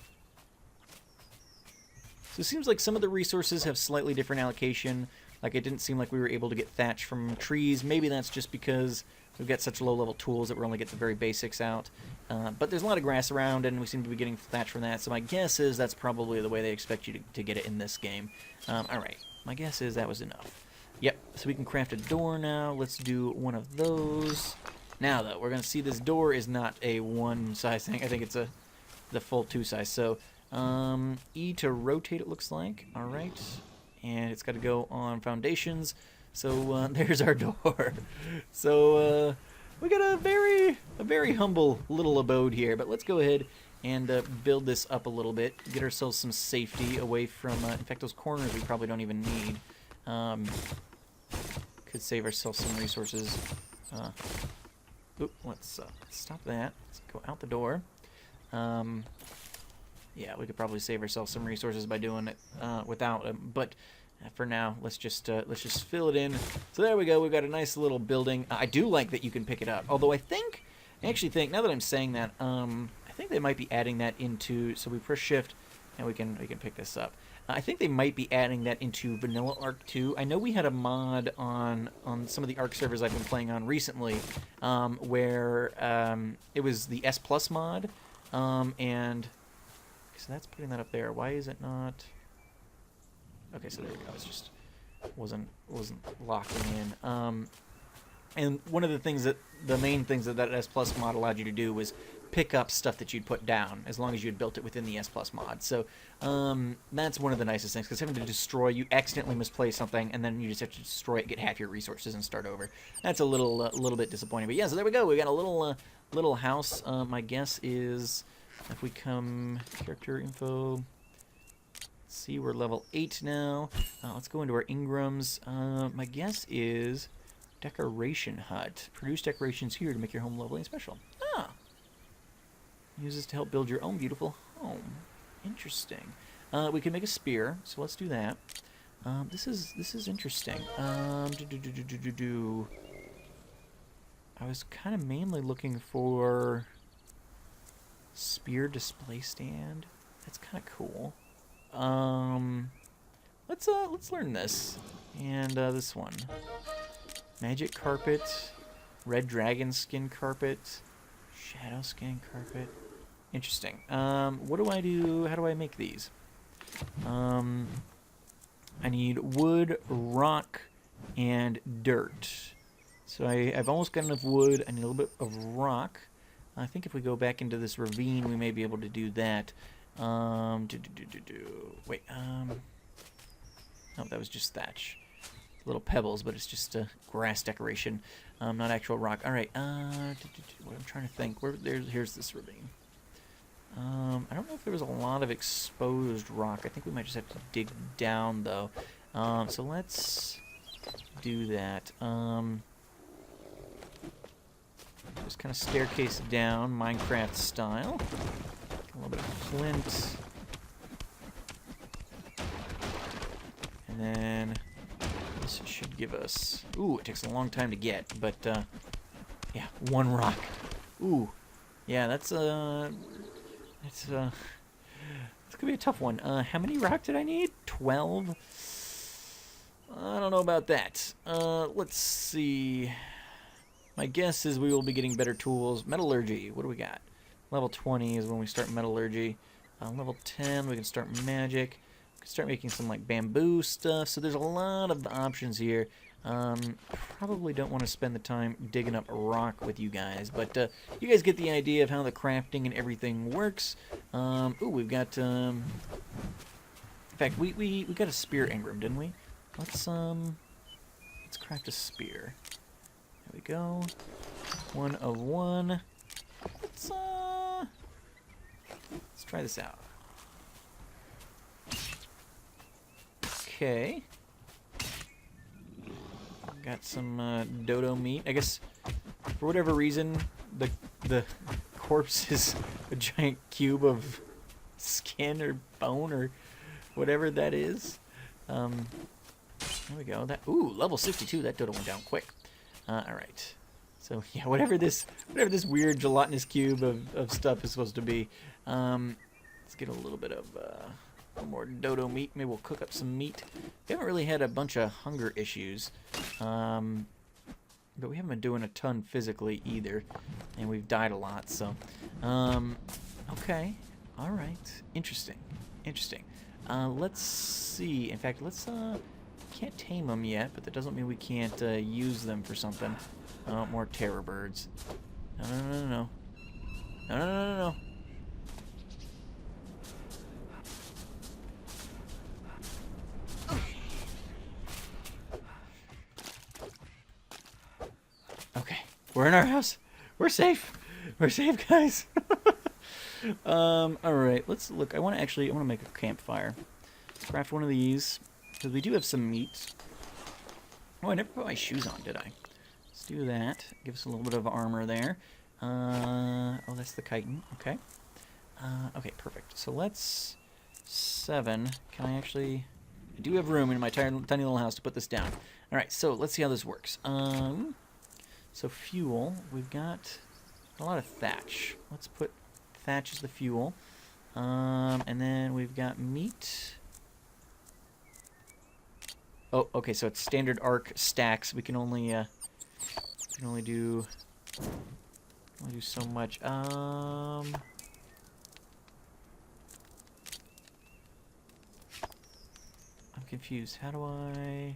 So it seems like some of the resources have slightly different allocation. Like it didn't seem like we were able to get thatch from trees. Maybe that's just because we've got such low-level tools that we're only getting the very basics out. But there's a lot of grass around, and we seem to be getting thatch from that. So my guess is that's probably the way they expect you to get it in this game. All right, my guess is that was enough. Yep, so we can craft a door now. Let's do one of those. Now, though, we're going to see this door is not a one-size thing. I think it's the full two-size. So, E to rotate, it looks like. All right. And it's got to go on foundations. So, there's our door. So, we got a very humble little abode here. But let's go ahead and build this up a little bit. Get ourselves some safety away from... in fact, those corners we probably don't even need. Could save ourselves some resources. Let's stop that. Let's go out the door. Yeah, we could probably save ourselves some resources by doing it without them. But for now, let's just fill it in. So there we go. We've got a nice little building. I do like that you can pick it up. Although I actually think now that I'm saying that, I think they might be adding that into. So we press Shift, and we can pick this up. I think they might be adding that into Vanilla Ark 2. I know we had a mod on some of the Ark servers I've been playing on recently, where it was the S Plus mod, and so that's putting that up there. Why is it not? Okay, so there we go. It's just wasn't locking in. And one of the main things that S Plus mod allowed you to do was pick up stuff that you'd put down as long as you'd built it within the S Plus mod. So that's one of the nicest things, because having to destroy, you accidentally misplace something and then you just have to destroy it, get half your resources, and start over. That's a little bit disappointing. But yeah, so there we go. We got a little house. My guess is if we come character info. Let's see, we're level 8 now. Let's go into our Ingrams. My guess is decoration hut. Produce decorations here to make your home lovely and special. Ah. Use this to help build your own beautiful home. Interesting. We can make a spear, so let's do that. This is interesting. I was kind of mainly looking for spear display stand. That's kind of cool. Let's learn this. And this one. Magic carpet, red dragon skin carpet, shadow skin carpet. Interesting. What do I do? How do I make these? I need wood, rock, and dirt. So I've almost got enough wood. I need a little bit of rock. I think if we go back into this ravine, we may be able to do that. Wait, no, that was just thatch. Little pebbles, but it's just a grass decoration, not actual rock. All right, what I'm trying to think. Here's this ravine. I don't know if there was a lot of exposed rock. I think we might just have to dig down, though. So let's do that. Just kind of staircase down, Minecraft style. A little bit of flint. And then this should give us... Ooh, it takes a long time to get, but, yeah, one rock. Ooh, yeah, that's gonna be a tough one. How many rock did I need? 12? I don't know about that. Let's see. My guess is we will be getting better tools. Metallurgy, what do we got? Level 20 is when we start metallurgy. Level 10, we can start magic. We can start making some like bamboo stuff. So there's a lot of options here. Probably don't want to spend the time digging up rock with you guys, but you guys get the idea of how the crafting and everything works. Ooh, we've got in fact we got a spear engram, didn't we? Let's craft a spear. There we go. 1 of 1. Let's try this out. Okay. Got some dodo meat. I guess for whatever reason the corpse is a giant cube of skin or bone or whatever that is. There we go. Ooh, level 62. That dodo went down quick. All right. So yeah, whatever this weird gelatinous cube of stuff is supposed to be. Let's get a little bit of more dodo meat. Maybe we'll cook up some meat. We haven't really had a bunch of hunger issues, but we haven't been doing a ton physically either, and we've died a lot. So, okay, all right, interesting. Let's see. In fact, let's can't tame them yet, but that doesn't mean we can't use them for something. Oh, more terror birds. No. Okay, we're in our house. We're safe. We're safe, guys. All right, let's look. I want to make a campfire. Craft one of these because we do have some meat. Oh, I never put my shoes on, did I? Let's do that. Give us a little bit of armor there. Oh, that's the chitin. Okay. Okay, perfect. So let's 7. Can I actually? I do have room in my tiny little house to put this down. All right, so let's see how this works. So fuel, we've got a lot of thatch. Let's put thatch as the fuel. And then we've got meat. Oh, okay, so it's standard arc stacks. We can only do so much. I'm confused. How do I?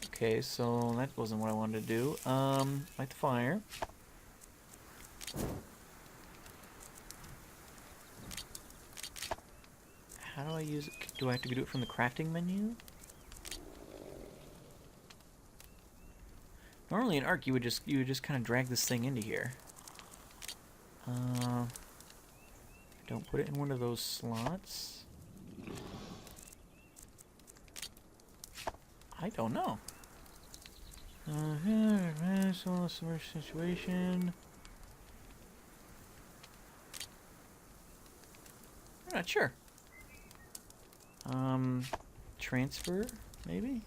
Okay, so that wasn't what I wanted to do. Light the fire. How do I use it? Do I have to do it from the crafting menu? Normally in Ark you would just kind of drag this thing into here. Don't put it in one of those slots. I don't know. Situation. I'm not sure. Transfer, maybe?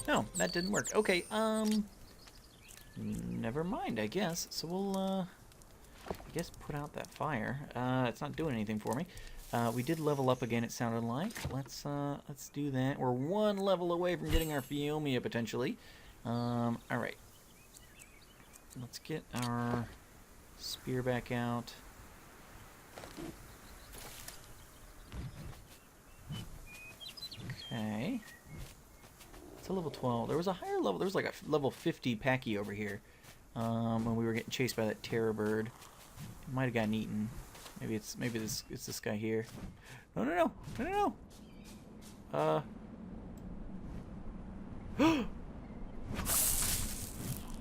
No, that didn't work. Okay, never mind, I guess. So we'll, I guess put out that fire. It's not doing anything for me. We did level up again, it sounded like. Let's do that. We're one level away from getting our Phiomia, potentially. Alright. Let's get our spear back out. Okay. It's a level 12. There was a higher level. There was like a level 50 Packy over here when we were getting chased by that terror bird. It might have gotten eaten. Maybe it's this guy here. No, no, no, no, no, no.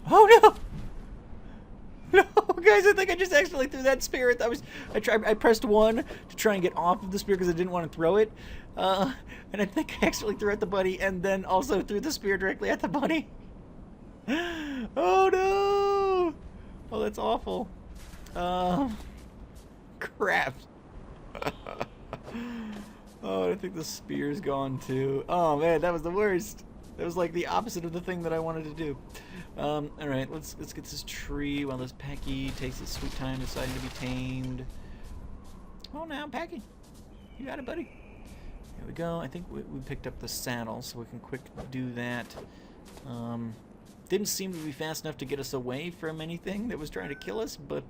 Oh no! No, guys, I think I just accidentally threw that spear. I pressed 1 to try and get off of the spear because I didn't want to throw it. And I think I actually threw at the buddy and then also threw the spear directly at the buddy. Oh no! Oh, that's awful. Crap. Oh, I think the spear's gone too. Oh man, that was the worst. That was like the opposite of the thing that I wanted to do. Alright, let's get this tree while this Packy takes its sweet time deciding to be tamed. Oh, now, Packy. You got it, buddy. Here we go. I think we picked up the saddle, so we can quick do that. Didn't seem to be fast enough to get us away from anything that was trying to kill us, but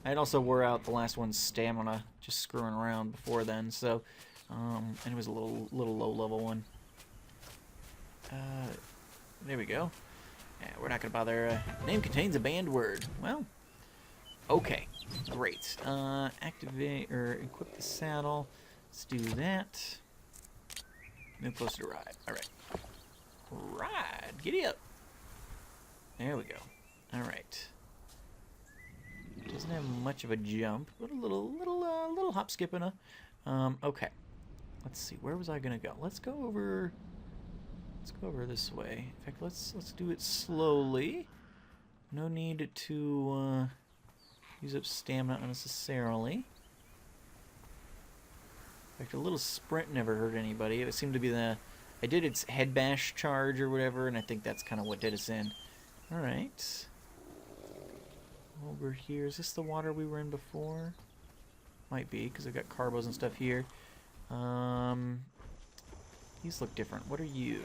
I'd also wore out the last one's stamina just screwing around before then, so and it was a little low-level one. There we go. Yeah, we're not gonna bother. Name contains a banned word. Well, okay, great. Activate or equip the saddle. Let's do that. Move closer to ride. All right, ride. Giddy up. There we go. All right. Doesn't have much of a jump, but a little hop skipping. Okay. Let's see. Where was I gonna go? Let's go over. Let's go over this way. In fact, let's do it slowly. No need to use up stamina unnecessarily. In fact, a little sprint never hurt anybody. It seemed to be I did its head bash charge or whatever, and I think that's kind of what did us in. All right. Over here, is this the water we were in before? Might be, because I've got carbos and stuff here. These look different. What are you?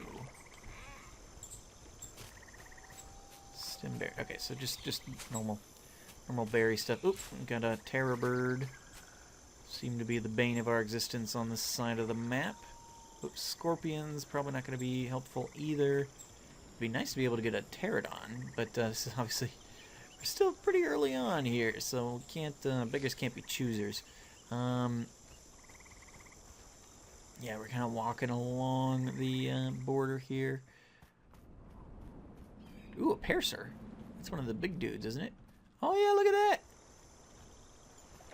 Stimberry. Okay, so just normal berry stuff. Oop, we got a terror bird. Seem to be the bane of our existence on this side of the map. Oops, scorpions probably not going to be helpful either. It'd be nice to be able to get a pterodon, but this is obviously we're still pretty early on here, so can't beggars can't be choosers. Yeah, we're kind of walking along the border here. Ooh, a Percer. That's one of the big dudes, isn't it? Oh yeah, look at that.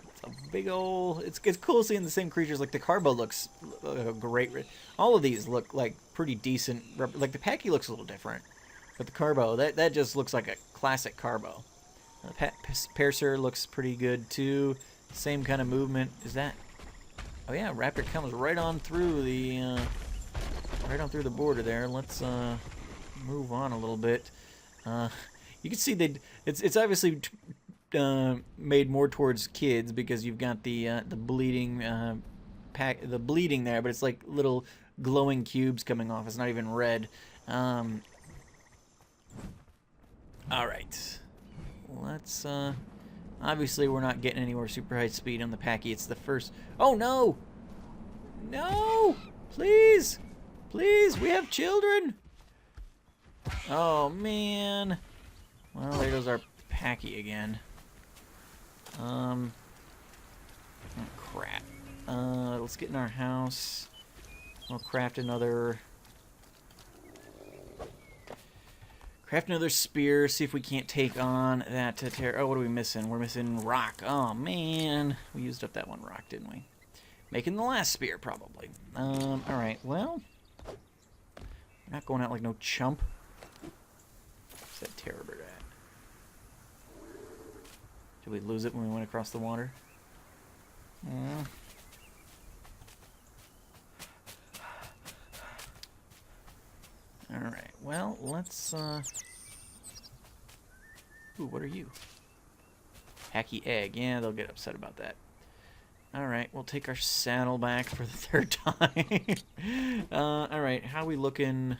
It's a big old. It's cool seeing the same creatures. Like the Carbo looks great. All of these look like pretty decent. Like the Packy looks a little different, but the Carbo that just looks like a classic Carbo. Percer looks pretty good too. Same kind of movement. Is that? Oh yeah, Raptor comes right on through the border there. Let's move on a little bit. You can see it's obviously made more towards kids because you've got the bleeding bleeding there, but it's like little glowing cubes coming off. It's not even red. All right, let's. Obviously, we're not getting anywhere super high speed on the Packy. It's the first. Oh no! No! Please! Please! We have children! Oh man! Well, there goes our Packy again. Oh crap. Let's get in our house. We'll craft another spear, see if we can't take on that terror. Oh, what are we missing? We're missing rock. Oh, man. We used up that one rock, didn't we? Making the last spear, probably. Alright, well. We're not going out like no chump. Where's that terror bird at? Did we lose it when we went across the water? Mm. Alright, well, let's, Ooh, what are you? Hacky egg. Yeah, they'll get upset about that. Alright, we'll take our saddle back for the third time. Alright, how we looking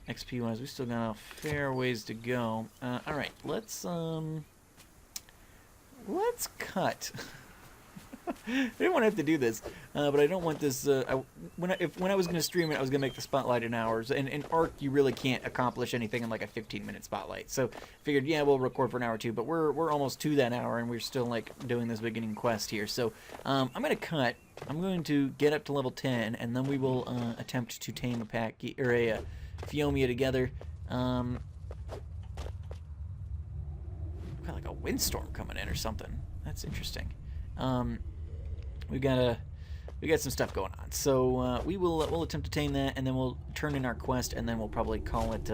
XP-wise? We still got a fair ways to go. Alright, let's cut. I didn't want to have to do this, but I don't want this. When I was going to stream it, I was going to make the spotlight in hours. And in Ark, you really can't accomplish anything in like a 15-minute spotlight. So I figured, yeah, we'll record for an hour or two. But we're almost to that hour, and we're still like doing this beginning quest here. So I'm going to cut. I'm going to get up to level 10, and then we will attempt to tame a Phiomia together. We've got like a windstorm coming in or something. That's interesting. We got some stuff going on, so we'll attempt to tame that, and then we'll turn in our quest, and then we'll probably call it.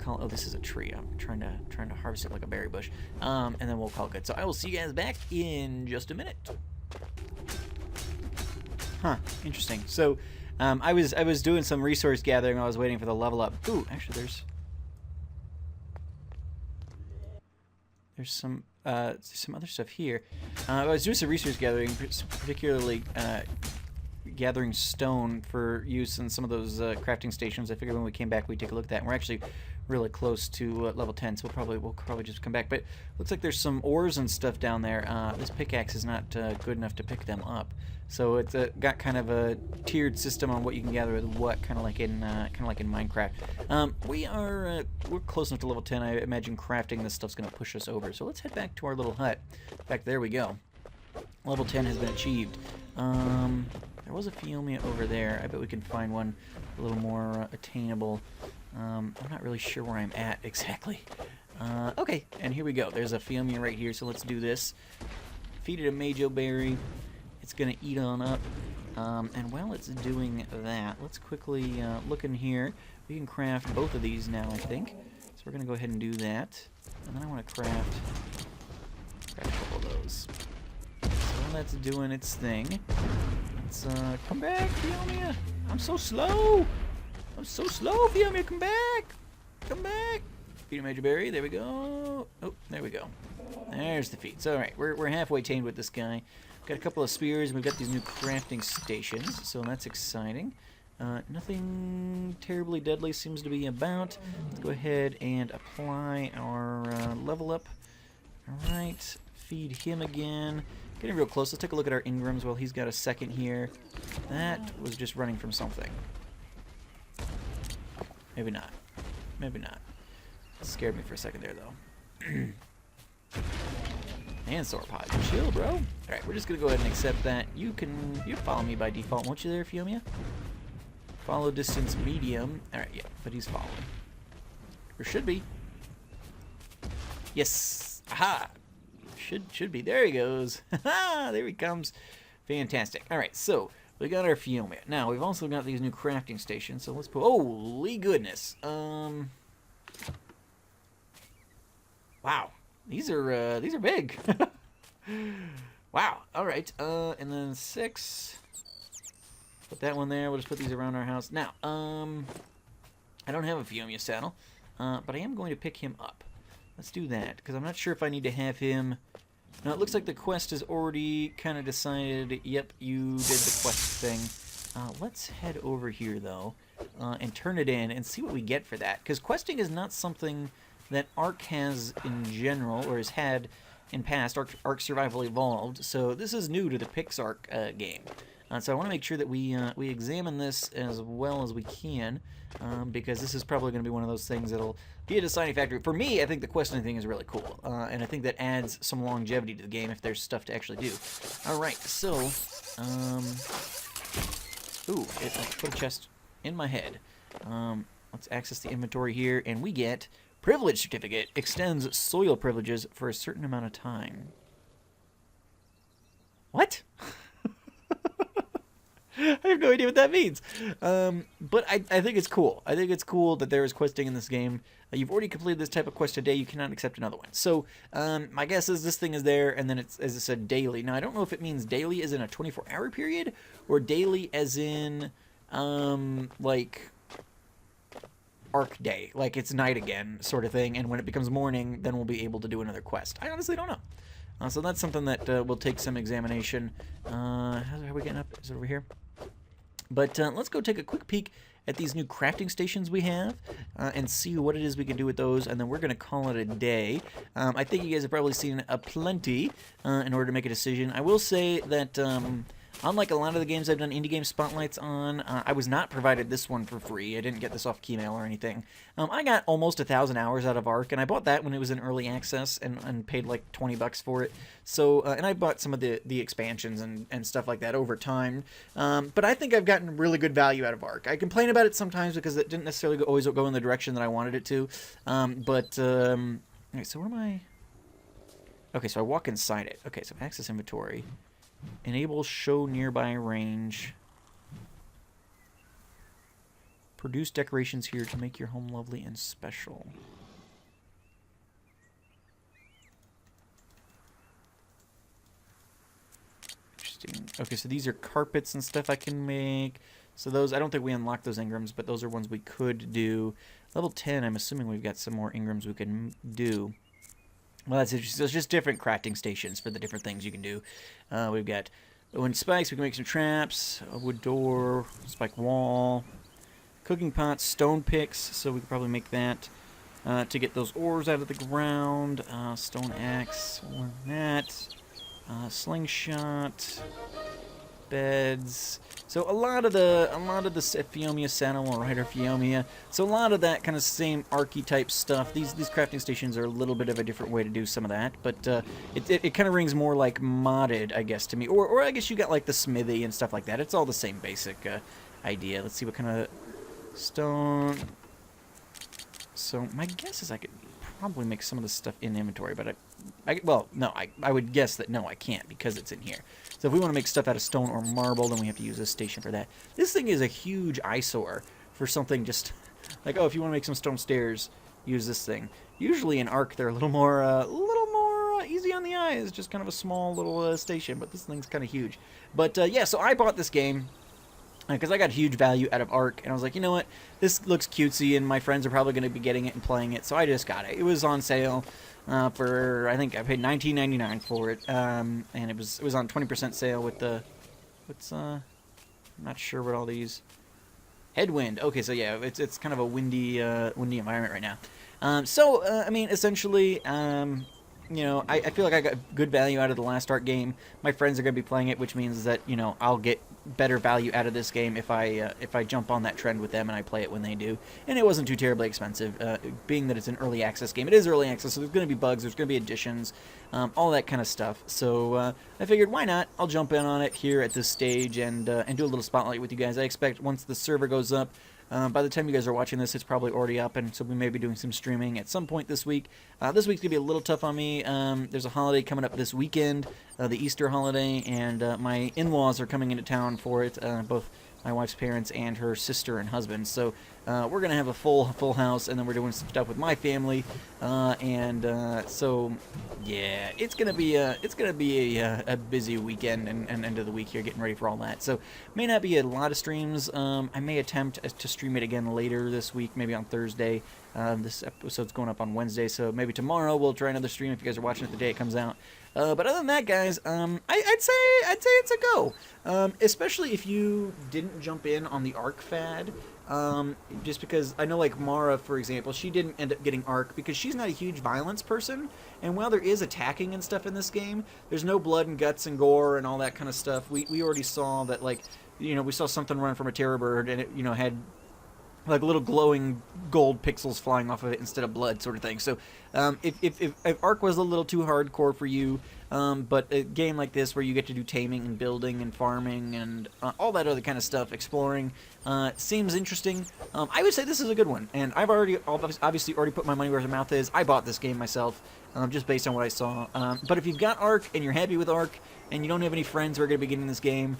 Oh, this is a tree. I'm trying to harvest it like a berry bush, and then we'll call it good. So I will see you guys back in just a minute. Huh? Interesting. So I was doing some resource gathering while I was waiting for the level up. Ooh, actually, there's some other stuff here. I was doing some resource gathering, particularly gathering stone for use in some of those crafting stations. I figured when we came back we'd take a look at that. And we're actually really close to level 10, so we'll probably just come back. But looks like there's some ores and stuff down there. This pickaxe is not good enough to pick them up, so it's got kind of a tiered system on what you can gather with what, kind of like in Minecraft. We're close enough to level 10. I imagine crafting this stuff's gonna push us over. So let's head back to our little hut. In fact, there we go. Level 10 has been achieved. There was a Phiomia over there. I bet we can find one a little more attainable. I'm not really sure where I'm at exactly. Okay, and here we go. There's a Phiomia right here, so let's do this. Feed it a Majo berry. It's going to eat on up. And while it's doing that, let's quickly look in here. We can craft both of these now, I think. So we're going to go ahead and do that. And then I want to craft a couple of those. So while that's doing its thing, let's come back, Phiomia. I'm so slow. I'm so slow, Phiomia. Come back. Come back. Feed a Majo berry. There we go. Oh, there we go. There's the feed. So, all right, we're halfway tamed with this guy. Got a couple of spears, and we've got these new crafting stations, so that's exciting. Nothing terribly deadly seems to be about. Let's go ahead and apply our level up. All right, feed him again. Getting real close. Let's take a look at our Ingrams while he's got a second here. That was just running from something. Maybe not. Maybe not. It scared me for a second there, though. And sauropod. Chill, bro. Alright, we're just going to go ahead and accept that. You follow me by default, won't you there, Phiomia? Follow distance medium. Alright, yeah, but he's following. Or should be. Yes. Aha! Should be. There he goes. Haha! There he comes. Fantastic. Alright, so we got our Phiomia. Now, we've also got these new crafting stations, so let's put... Holy goodness. Wow. These are big. Wow. All right. And then 6. Put that one there. We'll just put these around our house. Now, I don't have a Phiomia saddle, but I am going to pick him up. Let's do that, because I'm not sure if I need to have him... Now, it looks like the quest is already kind of decided. Yep, you did the quest thing. Let's head over here, though, and turn it in and see what we get for that, because questing is not something that Ark has in general, or has had in past. Ark Survival Evolved, so this is new to the PixARK game. So I want to make sure that we examine this as well as we can, because this is probably going to be one of those things that'll be a deciding factor. For me, I think the questing thing is really cool, and I think that adds some longevity to the game if there's stuff to actually do. Alright, so, ooh, let's put a chest in my head. Let's access the inventory here, and we get... Privilege certificate extends soil privileges for a certain amount of time. What? I have no idea what that means. But I think it's cool. I think it's cool that there is questing in this game. You've already completed this type of quest today. You cannot accept another one. So my guess is this thing is there, and then it's, as I said, daily. Now, I don't know if it means daily as in a 24-hour period, or daily as in, like, arc day. Like, it's night again, sort of thing. And when it becomes morning, then we'll be able to do another quest. I honestly don't know. So that's something that will take some examination. How are we getting up? Is it over here? But let's go take a quick peek at these new crafting stations we have and see what it is we can do with those, and then we're going to call it a day. I think you guys have probably seen a plenty in order to make a decision. I will say that unlike a lot of the games I've done indie game spotlights on, I was not provided this one for free. I didn't get this off Keymail or anything. I got almost 1,000 hours out of Ark, and I bought that when it was in early access and paid like $20 for it. So, and I bought some of the expansions and stuff like that over time. But I think I've gotten really good value out of Ark. I complain about it sometimes because it didn't necessarily always go in the direction that I wanted it to. Okay, so where am I? Okay, so I walk inside it. Okay, so access inventory. Enable show nearby range. Produce decorations here to make your home lovely and special. Interesting. Okay, so these are carpets and stuff I can make. So those, I don't think we unlocked those Ingrams, but those are ones we could do. Level 10, I'm assuming we've got some more Ingrams we can do. Well, that's interesting. So it's just different crafting stations for the different things you can do. We've got wood spikes. We can make some traps. A wood door. Spike wall. Cooking pots. Stone picks. So we could probably make that to get those ores out of the ground. Stone axe. That. Slingshot. Beds. So a lot of the Phiomia Saddle or Rider Phiomia. So a lot of that kind of same archetype stuff. These crafting stations are a little bit of a different way to do some of that, but it kind of rings more like modded, I guess, to me. Or I guess you got like the smithy and stuff like that. It's all the same basic idea. Let's see what kind of stone. So my guess is I could probably make some of the stuff in the inventory, but I would guess that no, I can't because it's in here. So if we want to make stuff out of stone or marble, then we have to use this station for that. This thing is a huge eyesore for something just like, oh, if you want to make some stone stairs, use this thing. Usually in Ark, they're a little more easy on the eyes, just kind of a small little station, but this thing's kind of huge. But yeah, so I bought this game because I got huge value out of Ark, and I was like, you know what, this looks cutesy, and my friends are probably going to be getting it and playing it, so I just got it. It was on sale for, I think I paid $19.99 for it, and it was on 20% sale with the, I'm not sure what all these, headwind. Okay, so yeah, it's kind of a windy environment right now. I mean, essentially, you know, I feel like I got good value out of the last Ark game. My friends are going to be playing it, which means that, you know, I'll get better value out of this game if I jump on that trend with them and I play it when they do. And it wasn't too terribly expensive, being that it's an early access game. It is early access, so there's going to be bugs, there's going to be additions, all that kind of stuff. So I figured, why not? I'll jump in on it here at this stage and do a little spotlight with you guys. I expect once the server goes up, by the time you guys are watching this, it's probably already up, and so we may be doing some streaming at some point this week. This week's going to be a little tough on me. There's a holiday coming up this weekend, the Easter holiday, and my in-laws are coming into town for it, both my wife's parents and her sister and husband. So we're going to have a full house, and then we're doing some stuff with my family, so yeah, it's going to be a busy weekend and end of the week here, getting ready for all that. So may not be a lot of streams. I may attempt to stream it again later this week, maybe on Thursday. This episode's going up on Wednesday, so maybe tomorrow we'll try another stream if you guys are watching it the day it comes out. But other than that, guys, I'd say it's a go. Especially if you didn't jump in on the Ark fad. Just because I know, like Mara, for example, she didn't end up getting Ark because she's not a huge violence person. And while there is attacking and stuff in this game, there's no blood and guts and gore and all that kind of stuff. We already saw that, like, you know, we saw something run from a terror bird and it, you know, had like little glowing gold pixels flying off of it instead of blood, sort of thing. So if Ark was a little too hardcore for you, but a game like this where you get to do taming and building and farming and all that other kind of stuff, exploring, seems interesting. I would say this is a good one, and I've obviously already put my money where my mouth is. I bought this game myself, just based on what I saw. But if you've got Ark and you're happy with Ark and you don't have any friends who are going to be getting this game,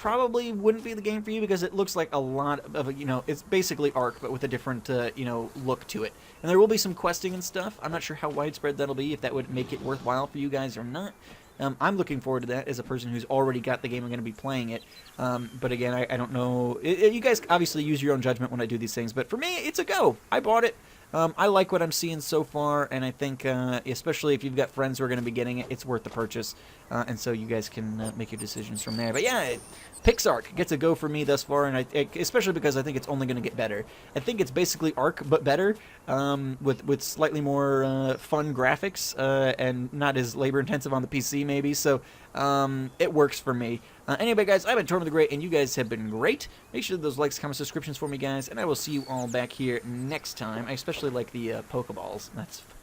probably wouldn't be the game for you because it looks like a lot of, you know, it's basically Ark, but with a different, you know, look to it. And there will be some questing and stuff. I'm not sure how widespread that'll be, if that would make it worthwhile for you guys or not. I'm looking forward to that as a person who's already got the game and going to be playing it. But again, I don't know. You guys obviously use your own judgment when I do these things, but for me, it's a go. I bought it. I like what I'm seeing so far, and I think, especially if you've got friends who are going to be getting it, it's worth the purchase. And so you guys can make your decisions from there. But yeah, PixARK gets a go for me thus far, and especially because I think it's only going to get better. I think it's basically Ark, but better, with slightly more fun graphics and not as labor-intensive on the PC, maybe. So it works for me. Anyway, guys, I've been Torm the Great, and you guys have been great. Make sure those likes, comments, subscriptions for me, guys, and I will see you all back here next time. I especially like the Pokeballs.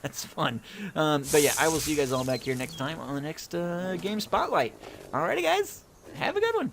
That's fun. But yeah, I will see you guys all back here next time on the next Game Spotlight. Alrighty, guys, have a good one.